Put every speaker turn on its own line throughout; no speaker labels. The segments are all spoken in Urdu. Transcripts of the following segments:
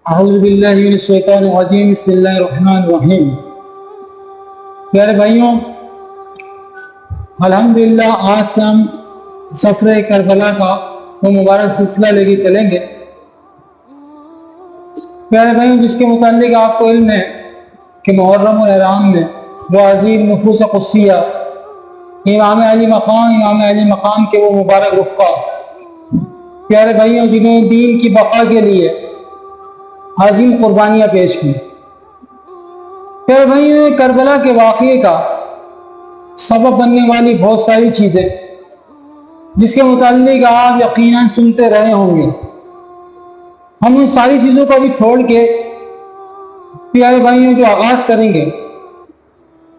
اعوذ باللہ من الشیطان الرجیم بسم اللہ الرحمن الرحیم۔ پیارے بھائیوں، الحمدللہ آج سے ہم سفر کربلا کا وہ مبارک سلسلہ لے کے چلیں گے۔ پیارے بھائیوں، جس کے متعلق آپ کو علم ہے کہ محرم اور احرام میں وہ عظیم نفوس قدسیہ امام علی مقام کے وہ مبارک رفقا، پیارے بھائیوں، جنہوں نے دین کی بقا کے لیے عظیم قربانیاں پیش کی۔ پیارے بھائیوں، کربلا کے واقعے کا سبب بننے والی بہت ساری چیزیں جس کے متعلق آپ یقیناً سنتے رہے ہوں گے، ہم ان ساری چیزوں کو بھی چھوڑ کے پیارے بھائیوں جو آغاز کریں گے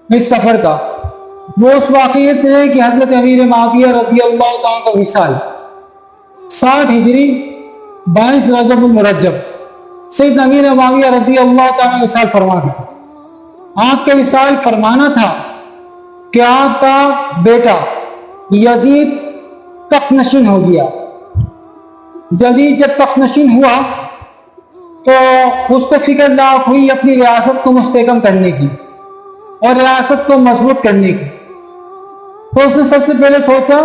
اس سفر کا، وہ اس واقعے سے ہے کہ حضرت امیر معاویہ رضی اللہ تعالیٰ کا وصال 60 ہجری 22 رجب المرجب سیدنا امیر معاویہ رضی اللہ تعالیٰ وصال فرما گئے۔ آپ کا وصال فرمانا تھا کہ آپ کا بیٹا یزید تخت نشین ہو گیا۔ یزید جب تخت نشین ہوا تو اس کو فکر لاحق ہوئی اپنی ریاست کو مستحکم کرنے کی اور ریاست کو مضبوط کرنے کی۔ تو اس نے سب سے پہلے سوچا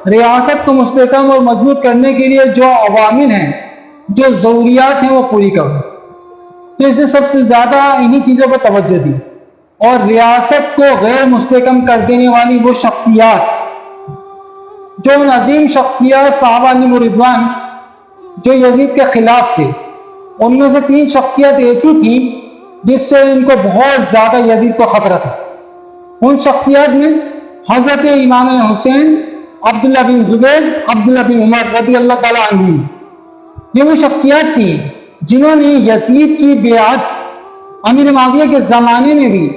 ریاست کو مستحکم اور مضبوط کرنے کے لیے جو عوامل ہیں، جو ضروریات ہیں، وہ پوری کرو۔ تو اس نے سب سے زیادہ انہی چیزوں پر توجہ دی اور ریاست کو غیر مستحکم کر دینے والی وہ شخصیات، جو ان عظیم شخصیات صحابہ علیہ رضوان جو یزید کے خلاف تھے، ان میں سے 3 شخصیات ایسی تھیں جس سے ان کو بہت زیادہ یزید کو خطرہ تھا۔ ان شخصیات میں حضرت امام حسین، عبداللہ بن زبیر، عبداللہ بن عمر رضی اللہ تعالیٰ عنہ، یہ وہ شخصیات تھیں جنہوں نے یزید کی بیعت امیر معاویہ کے زمانے میں بھی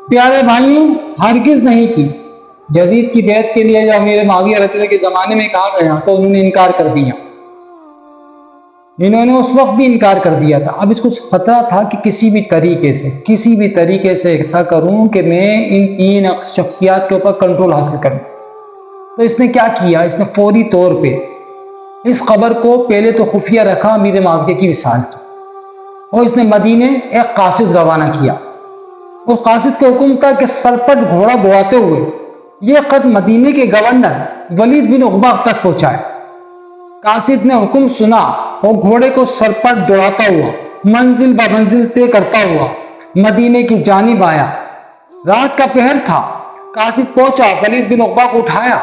پیارے بھائیوں ہرگز نہیں کی۔ یزید کی بیعت کے لیے جو امیر معاویہ رضی اللہ کے زمانے میں کہا گیا تو انہوں نے انکار کر دیا، انہوں نے اس وقت بھی انکار کر دیا تھا۔ اب اس کو خطرہ تھا کہ کسی بھی طریقے سے ایسا کروں کہ میں ان 3 شخصیات کے اوپر کنٹرول حاصل کروں۔ تو اس نے کیا کیا؟ اس نے فوری طور پہ اس خبر کو پہلے تو خفیہ رکھا امیر معاویہ کی وصال کی، اور اس نے مدینے ایک قاصد روانہ کیا۔ اس قاصد کو حکم تھا کہ سرپٹ گھوڑا دوڑاتے ہوئے یہ خط مدینے کے گورنر ولید بن عقبہ تک پہنچائے۔ قاصد نے حکم سنا اور گھوڑے کو سرپٹ دوڑاتا ہوا منزل بہ منزل طے کرتا ہوا مدینے کی جانب آیا۔ رات کا پہر تھا۔ قاصد پہنچا، ولید بن عقبہ کو اٹھایا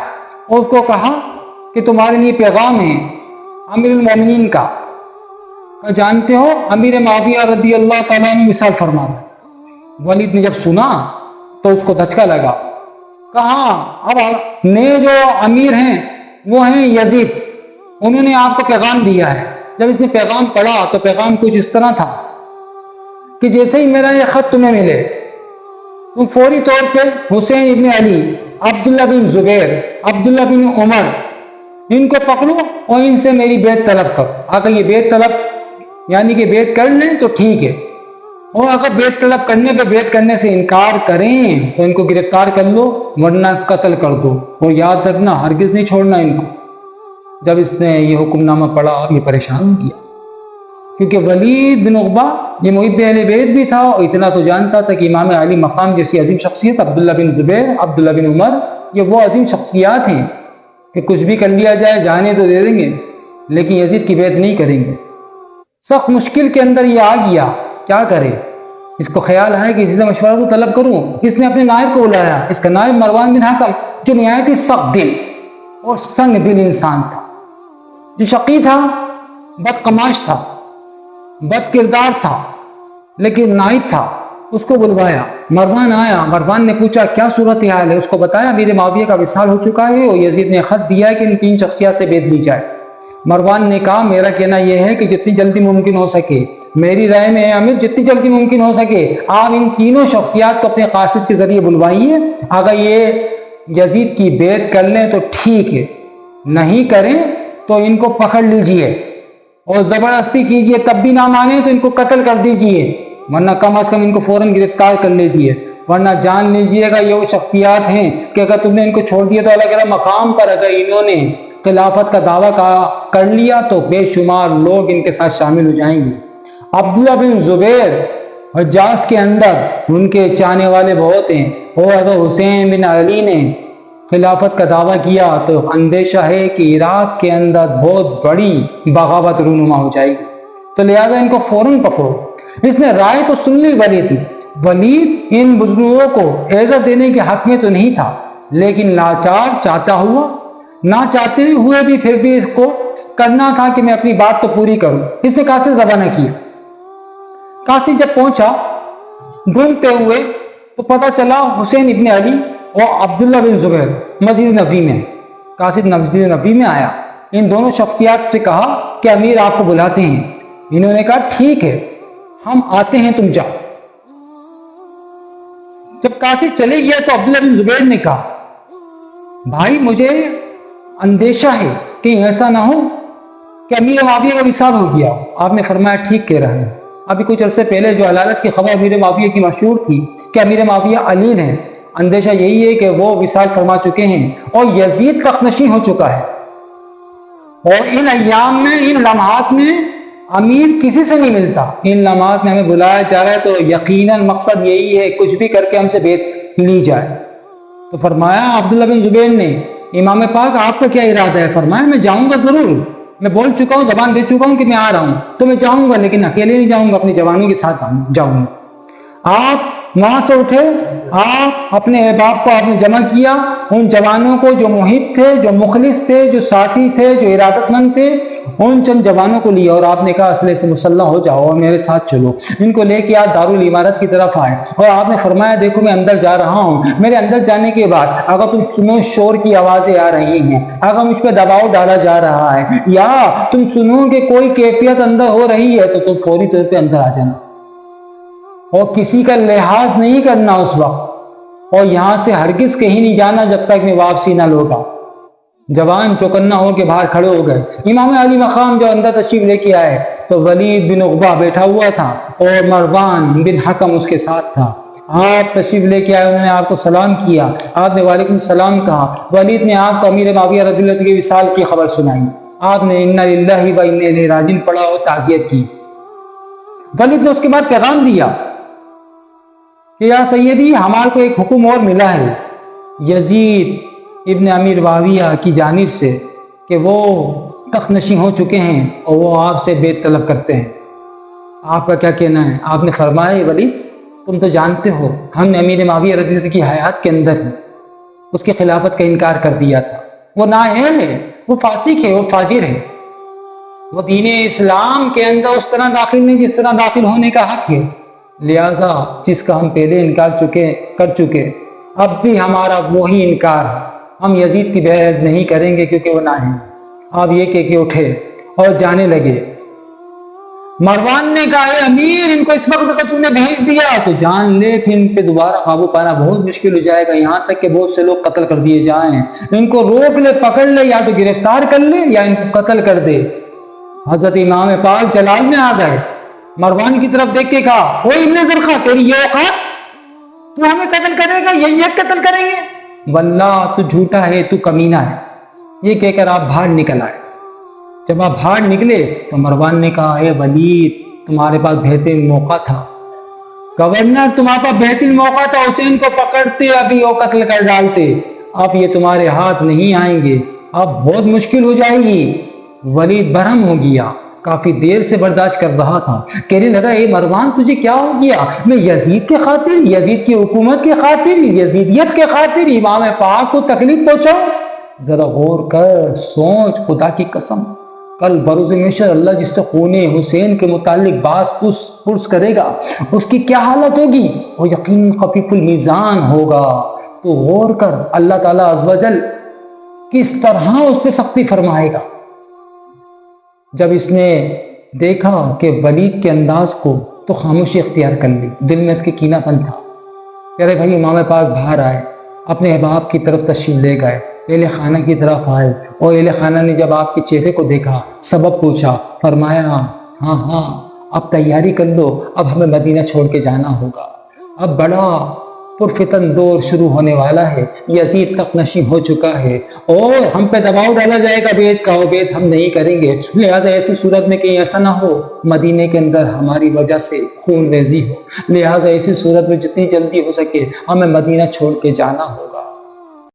اور اس کو کہا کہ تمہارے لیے پیغام ہے امیر المومنین کا۔ جانتے ہو امیر معاویہ رضی اللہ تعالیٰ نے وصال فرما دیا۔ ولید نے جب سنا تو اس کو دھچکا لگا، کہا اب نئے جو امیر ہیں وہ ہیں یزید، انہوں نے آپ کو پیغام دیا ہے۔ جب اس نے پیغام پڑھا تو پیغام کچھ اس طرح تھا کہ جیسے ہی میرا یہ خط تمہیں ملے تم فوری طور پہ حسین ابن علی، عبداللہ بن زبیر، عبداللہ بن عمر، ان کو پکڑو اور ان سے میری بیعت طلب کرو۔ اگر یہ بیعت طلب یعنی کہ بیعت کر لیں تو ٹھیک ہے، اور اگر بیعت طلب کرنے پہ بیعت کرنے سے انکار کریں تو ان کو گرفتار کر لو ورنہ قتل کر دو، اور یاد رکھنا ہرگز نہیں چھوڑنا ان کو۔ جب اس نے یہ حکم نامہ پڑھا یہ پریشان ہو گیا، کیونکہ ولید بن عقبہ یہ محب اہل بیت بھی تھا اور اتنا تو جانتا تھا کہ امام علی مقام جیسی عظیم شخصیت، عبداللہ بن زبیر، عبداللہ بن عمر، یہ وہ عظیم شخصیات ہیں کہ کچھ بھی کر لیا جائے جانے تو دے دیں گے لیکن یزید کی بیعت نہیں کریں گے۔ سخت مشکل کے اندر یہ آ گیا، کیا کرے؟ اس کو خیال آیا کہ اسی سے مشورہ کو طلب کروں۔ اس نے اپنے نائب کو بلایا، اس کا نائب مروان بن حکم، جو نہایت ہی سخت دل اور سنگ دل انسان تھا، جو شقی تھا، بدقماش تھا، بد کردار تھا، لیکن نائب تھا۔ اس کو بلوایا، مروان آیا، مروان نے پوچھا کیا صورتحال ہے؟ اس کو بتایا امیر معاویہ کا وصال ہو چکا ہے اور یزید نے خط دیا ہے کہ ان 3 شخصیات سے بیعت لی جائے۔ مروان نے کہا میرا کہنا یہ ہے کہ جتنی جلدی ممکن ہو سکے، میری رائے میں ہے امیر، جتنی جلدی ممکن ہو سکے آپ ان 3 شخصیات کو اپنے قاصد کے ذریعے بلوائیے۔ اگر یہ یزید کی بیعت کر لیں تو ٹھیک ہے، نہیں کریں تو ان کو پکڑ لیجئے اور زبردستی کیجئے، تب بھی نہ مانے تو ان کو قتل کر دیجئے، ورنہ کم از کم ان کو فوراً گرفتار کر لیجئے، ورنہ جان لیجئے گا یہ وہ شخصیات ہیں کہ اگر تم نے ان کو چھوڑ دیا تو اللہ کے مقام پر اگر انہوں نے خلافت کا دعویٰ کر لیا تو بے شمار لوگ ان کے ساتھ شامل ہو جائیں گے۔ عبداللہ بن زبیر حجاز کے اندر ان کے چاہنے والے بہت ہیں، اور اگر حسین بن علی نے خلافت کا دعویٰ کیا تو اندیشہ ہے کہ عراق کے اندر بہت بڑی بغاوت رونما ہو جائے گی، تو لہذا ان کو فوراً پکڑو۔ اس نے رائے تو سن لی ولید نے۔ ولید ان بزرگوں کو عزت دینے کے حق میں تو نہیں تھا، لیکن لاچار نہ چاہتے ہوئے بھی پھر بھی اس کو کرنا تھا کہ میں اپنی بات تو پوری کروں۔ اس نے قاصد روانہ کیا۔ قاصد جب پہنچا ڈھونڈتے ہوئے تو پتہ چلا حسین ابن علی اور عبداللہ بن زبیر مسجد نبوی میں۔ قاصد مسجد نبوی میں آیا، ان دونوں شخصیات سے کہا کہ امیر آپ کو بلاتے ہیں۔ انہوں نے کہا ٹھیک ہے ہم آتے ہیں، تم جاؤ۔ جب قاصد چلے گیا تو عبداللہ بن زبیر نے کہا بھائی مجھے اندیشہ ہے کہ ایسا نہ ہو کہ امیر معاویہ کا وصال ہو گیا۔ آپ نے فرمایا ٹھیک کہہ رہے ہیں، ابھی کچھ عرصے پہلے جو علالت کی خبر امیر معاویہ کی مشہور تھی کہ امیر معاویہ علیل ہیں، اندیشہ یہی ہے کہ وہ وصال فرما چکے ہیں اور یزید تخت نشین ہو چکا ہے، اور ان ایام میں ان لمحات میں امیر کسی سے نہیں ملتا، ان لمحات میں ہمیں بلایا جا رہا ہے تو یقیناً مقصد یہی ہے کچھ بھی کر کے ہم سے بیعت لی جائے۔ تو فرمایا عبداللہ بن زبیر نے امام پاک آپ کا کیا ارادہ ہے؟ فرمایا میں جاؤں گا ضرور، میں بول چکا ہوں، زبان دے چکا ہوں کہ میں آ رہا ہوں، تو میں جاؤں گا، لیکن اکیلے نہیں جاؤں گا، اپنی جوانوں کے ساتھ جاؤں گا۔ آپ وہاں سے اٹھے، آپ اپنے احباب کو آپ نے جمع کیا، ان جوانوں کو جو محب تھے، جو مخلص تھے، جو ساتھی تھے، جو ارادت مند تھے، ان چند جوانوں کو لیا اور آپ نے کہا اسلحے سے مسلح ہو جاؤ اور میرے ساتھ چلو۔ ان کو لے کے آپ دارالعمارت کی طرف آئے اور آپ نے فرمایا دیکھو میں اندر جا رہا ہوں، میرے اندر جانے کے بعد اگر تم سنو شور کی آوازیں آ رہی ہیں، اگر مجھ پہ دباؤ ڈالا جا رہا ہے، یا تم سنو کہ کوئی کیفیت اندر ہو رہی ہے، تو تم فوری طور پہ اندر آ جانا اور کسی کا لحاظ نہیں کرنا اس وقت، اور یہاں سے ہرگز کہیں نہیں جانا جب تک میں واپسی نہ لوٹا۔ جوان چوکنا ہو کے باہر کھڑے ہو گئے۔ امام علی مقام جو اندر تشریف لے کے آئے تو ولید بن عقبہ بیٹھا ہوا تھا اور مروان بن حکم اس کے ساتھ تھا۔ آپ تشریف لے کے آئے، انہوں نے آپ کو سلام کیا، آپ نے وعلیکم السلام کہا۔ ولید نے آپ کو امیر معاویہ رضی اللہ عنہ کے وصال کی خبر سنائی، آپ نے انا للہ و انا الیہ راجعون پڑھا اور تعزیت کی۔ ولید نے اس کے بعد پیغام دیا کہ یا سیدی ہمارے کو ایک حکم اور ملا ہے یزید ابن امیر معاویہ کی جانب سے کہ وہ تخت نشین ہو چکے ہیں اور وہ آپ سے بیعت طلب کرتے ہیں، آپ کا کیا کہنا ہے؟ آپ نے فرمایا ولید تم تو جانتے ہو ہم نے امیر معاویہ رضی اللہ عنہ کی حیات کے اندر ہی اس کی خلافت کا انکار کر دیا تھا، وہ نااہل ہے، وہ فاسق ہے، وہ فاجر ہے، وہ دین اسلام کے اندر اس طرح داخل نہیں جس طرح داخل ہونے کا حق ہے، لہذا جس کا ہم پہلے انکار کر چکے اب بھی ہمارا وہی انکار ہے، ہم یزید کی بیعت نہیں کریں گے کیونکہ وہ نااہل۔ آپ یہ کہہ کے اٹھے اور جانے لگے۔ مروان نے کہا اے امیر ان کو اس وقت اگر تم نے بھیج دیا تو جان لے کہ ان پہ دوبارہ قابو پانا بہت مشکل ہو جائے گا، یہاں تک کہ بہت سے لوگ قتل کر دیے جائیں، ان کو روک لے، پکڑ لے، یا تو گرفتار کر لے یا ان کو قتل کر دے۔ حضرت امام پاک جلال میں آ گئے، مروان کی طرف دیکھ کے کہا اوے ابن زرخہ تیری یہ اوقات، تو ہمیں قتل کرے گا، یہ قتل کریں گے؟ واللہ تو جھوٹا ہے، تو کمینہ ہے۔ یہ کہہ کر آپ باہر نکل آئے۔ جب آپ باہر نکلے تو مروان نے کہا اے ولید تمہارے پاس بہترین موقع تھا، گورنر تمہارے پاس بہترین موقع تھا، حسین کو پکڑتے ابھی وہ قتل کر ڈالتے، اب یہ تمہارے ہاتھ نہیں آئیں گے، اب بہت مشکل ہو جائے گی۔ ولید برہم ہو گیا، کافی دیر سے برداشت کر رہا تھا، کہنے لگا اے مروان تجھے کیا ہو گیا؟ میں یزید کے خاطر، یزید کی حکومت کے خاطر، یزیدیت کے خاطر امام پاک کو تکلیف پہنچاؤں؟ ذرا غور کر، سوچ، خدا کی قسم کل بروز محشر اللہ جس سے خون حسین کے متعلق بات پرس کرے گا اس کی کیا حالت ہوگی؟ وہ یقین خفیف المیزان ہوگا۔ تو غور کر اللہ تعالیٰ عز و جل کس طرح اس پہ سختی فرمائے گا۔ جب اس نے دیکھا کہ ولید کے انداز کو تو خاموشی اختیار کر لی، دل میں اس کے کینہ پن تھا۔ کہہ رہے بھائی امام پاک باہر آئے، اپنے احباب کی طرف تشریف لے گئے، اہل خانہ کی طرف آئے، اور اہل خانہ نے جب آپ کے چہرے کو دیکھا سبب پوچھا، فرمایا ہاں اب تیاری کر لو، اب ہمیں مدینہ چھوڑ کے جانا ہوگا۔ اب بڑا پرفتن دور شروع ہونے والا ہے، یزید تک نشیں ہو چکا ہے اور ہم پہ دباؤ ڈالا جائے گا بیعت کا، بیعت ہم نہیں کریں گے۔ لہٰذا ایسی صورت میں کہیں ایسا نہ ہو مدینے کے اندر ہماری وجہ سے خون ریزی ہو، لہٰذا ایسی صورت میں جتنی جلدی ہو سکے ہمیں مدینہ چھوڑ کے جانا ہوگا۔